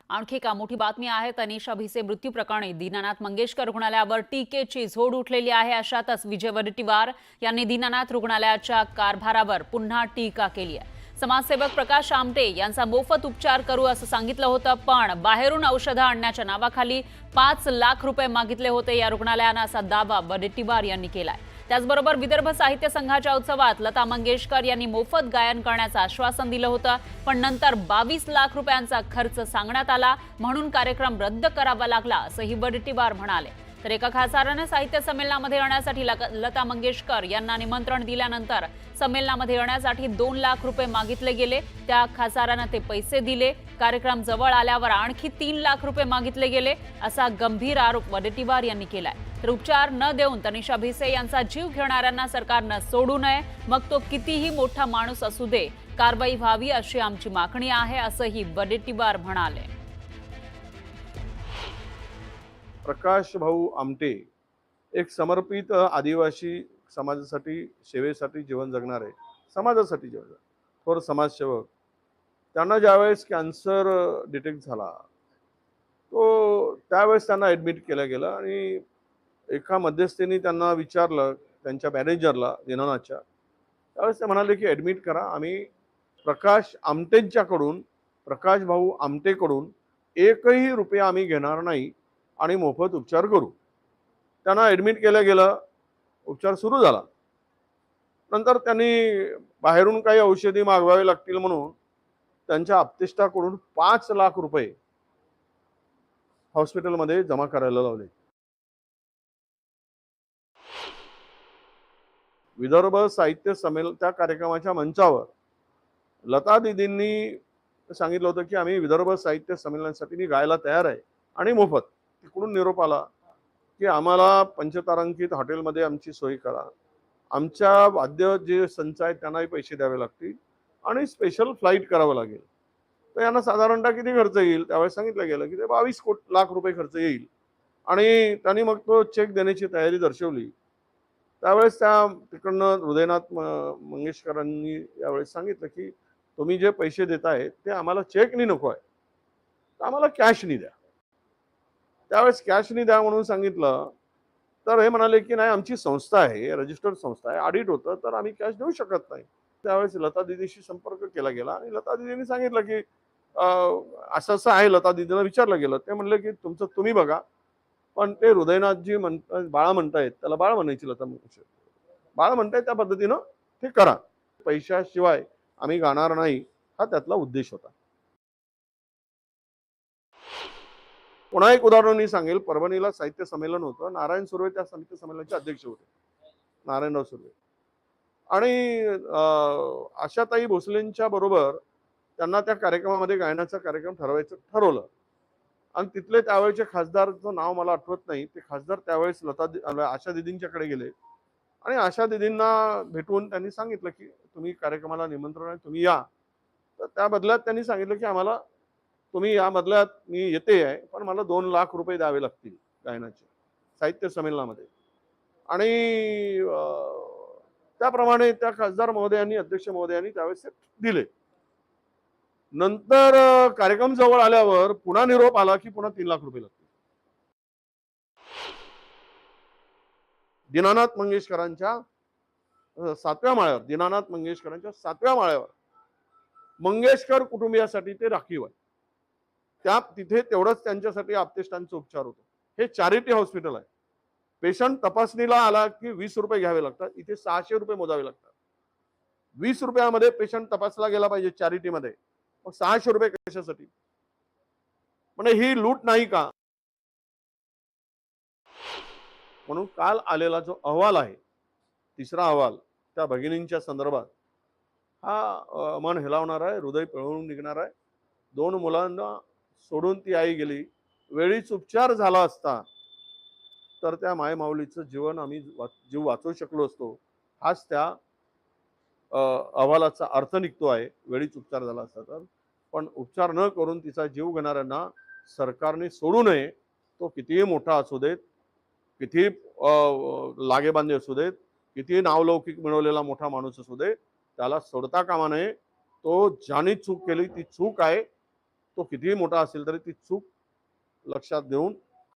आणखी एका मोठी बातमी आहे. तनिषा भिसे मृत्यू प्रकरणी दीनानाथ मंगेशकर रुग्णालयावर टीकेची झोड उठलेली आहे. अशातच विजय वडेट्टीवार यांनी दीनानाथ रुग्णालयाच्या कारभारावर पुन्हा टीका केली आहे. समाजसेवक प्रकाश आमटे यांचा मोफत उपचार करू असं सांगितलं होतं, पण बाहेरून औषधं आणण्याच्या नावाखाली 5 लाख रुपये मागितले होते या रुग्णालयानं, असा दावा वडेट्टीवार यांनी केलाय. त्याचबरोबर विदर्भ साहित्य संघाच्या उत्सवात लता मंगेशकर यांनी मोफत गायन करण्याचं आश्वासन दिलं होतं, पण नंतर 22 लाख रुपयांचा खर्च सांगण्यात आला, म्हणून कार्यक्रम रद्द करावा लागला असंही वडेट्टीवार म्हणाले. तर एका खासदाराने साहित्य संमेलनामध्ये येण्यासाठी लता मंगेशकर यांना निमंत्रण दिल्यानंतर संमेलनामध्ये येण्यासाठी 2 लाख रुपये मागितले गेले. त्या खासदारानं ते पैसे दिले. कार्यक्रम जवळ आल्यावर आणखी 3 लाख रुपये मागितले गेले, असा गंभीर आरोप वडेट्टीवार यांनी केलाय. तर उपचार न देऊन तनिषा भिसे यांचा जीव घेणाऱ्यांना सरकारनं सोडू नये, मग तो कितीही मोठा माणूस असू दे. कारवाई व्हावी अशी आमची मागणी आहे, असंही वडेट्टीवार म्हणाले. प्रकाश भाऊ आमटे एक समर्पित आदिवासी समाजासाठी सेवेसाठी जीवन जगणारे, समाजासाठी जीवन थोर समाजसेवक. त्यांना ज्यावेळेस कॅन्सर डिटेक्ट झाला, तो त्यावेळेस त्यांना ॲडमिट केलं गेलं आणि एका मध्यस्थीने त्यांना विचारलं, त्यांच्या मॅनेजरला दीनानाथच्या. त्यावेळेस ते म्हणाले की ॲडमिट करा, आम्ही प्रकाश आमटेंच्याकडून, प्रकाश भाऊ आमटेकडून एकही रुपया आम्ही घेणार नाही आणि मोफत उपचार करू. त्यांना ॲडमिट केलं गेलं, उपचार सुरू झाला. नंतर त्यांनी बाहेरून काही औषधी मागवावे लागतील म्हणून त्यांच्या आप्तेष्टाकडून 5 लाख रुपये हॉस्पिटलमध्ये जमा करायला लावले. विदर्भ साहित्य संमेलन त्या कार्यक्रमाच्या मंचावर लता दीदींनी सांगितलं होतं की आम्ही विदर्भ साहित्य संमेलनासाठी मी गायला तयार आहे आणि मोफत. तिकडून निरोप आला की आम्हाला पंचतारांकित हॉटेलमध्ये आमची सोय करा, आमच्या वाद्य जे संच आहेत त्यांनाही पैसे द्यावे लागतील आणि स्पेशल फ्लाईट करावं लागेल. तर यांना साधारणतः किती खर्च येईल त्यावेळेस सांगितलं गेलं की ते 22 लाख रुपये खर्च येईल आणि त्यांनी मग तो चेक देण्याची तयारी दर्शवली. त्यावेळेस त्या तिकडनं हृदयनाथ मंगेशकरांनी यावेळेस सांगितलं की तुम्ही जे पैसे देताय ते आम्हाला चेकनी नको आहे, तर आम्हाला कॅशनी द्या. त्यावेळेस कॅशनी द्या म्हणून सांगितलं, तर हे म्हणाले की नाही आमची संस्था आहे, रजिस्टर्ड संस्था आहे, ऑडिट होतं, तर आम्ही कॅश देऊ शकत नाही. त्यावेळेस लता दीदीशी संपर्क केला गेला आणि लता दीदींनी सांगितलं की असं असं आहे. लता दीदींना विचारलं गेलं, ते म्हणले की तुमचं तुम्ही बघा, पण ते हृदयनाथजी बाळा म्हणतायत, त्याला बाळ म्हणायची लता मंगेशकर, बाळ म्हणतायत त्या पद्धतीनं ते करा, पैशाशिवाय आम्ही गाणार नाही, हा त्यातला उद्देश होता. पुन्हा एक उदाहरण मी सांगेल. परभणीला साहित्य संमेलन होतं. नारायण सुर्वे त्या साहित्य संमेलनाचे अध्यक्ष होते, नारायणराव सुर्वे. आणि आशाताई भोसलेंच्या बरोबर त्यांना त्या कार्यक्रमामध्ये गायनाचा कार्यक्रम ठरवायचं ठरवलं आणि तिथले त्यावेळेचे खासदारचं नाव मला आठवत नाही, ते खासदार त्यावेळेस आशा दिदींच्याकडे गेले आणि आशा दिदींना भेटून त्यांनी सांगितलं की तुम्ही कार्यक्रमाला निमंत्रण आहे, तुम्ही या. तर त्या बदल्यात त्यांनी सांगितलं की आम्हाला तुम्ही या बदल्यात मी येते आहे, पण मला 2 लाख रुपये द्यावे लागतील गायनाचे साहित्य संमेलनामध्ये. आणि त्याप्रमाणे त्या खासदार महोदयांनी, अध्यक्ष महोदयांनी त्यावेळेस दिले. नंतर कार्यक्रम जवळ आल्यावर पुन्हा निरोप आला की पुन्हा 3 लाख रुपये लागतील. दीनानाथ मंगेशकरांच्या 7व्या माळ्यावर, दीनानाथ मंगेशकरांच्या 7व्या माळ्यावर मंगेशकर कुटुंबियासाठी ते राखीव आहे. त्या तिथे तेवढंच त्यांच्यासाठी आप्तेष्टांचा उपचार होतो. हे चॅरिटी हॉस्पिटल आहे. पेशंट तपासणीला आला की 20 रुपये घ्यावे लागतात, इथे 600 रुपये मोजावे लागतात. 20 रुपयामध्ये पेशंट तपासला गेला पाहिजे चॅरिटीमध्ये, मग 600 रुपये कशासाठी? म्हणजे ही लूट नाही का? म्हणून काल आलेला जो अहवाल आहे, तिसरा अहवाल त्या भगिनींच्या संदर्भात, हा मन हेलावणार आहे, हृदय पिळवून निघणार आहे. 2 मुलांना सोडून ती आई गेली. वेळीच उपचार झाला असता तर त्या मायमाऊलीचं जीवन आम्ही जीव वाचवू शकलो असतो, हाच त्या अहवालाचा अर्थ निघतो आहे. वेळीच उपचार झाला असता तर. पण उपचार न करून तिचा जीव घेणाऱ्यांना सरकारने सोडू नये. तो कितीही मोठा असू देत, किती लागेबांधे असू देत, किती नावलौकिक मिळवलेला मोठा माणूस असू दे, त्याला सोडता कामा नये. तो ज्याने चूक केली ती चूक आहे. तो कितीही मोठा असेल तरी ती चूक लक्षात घेऊन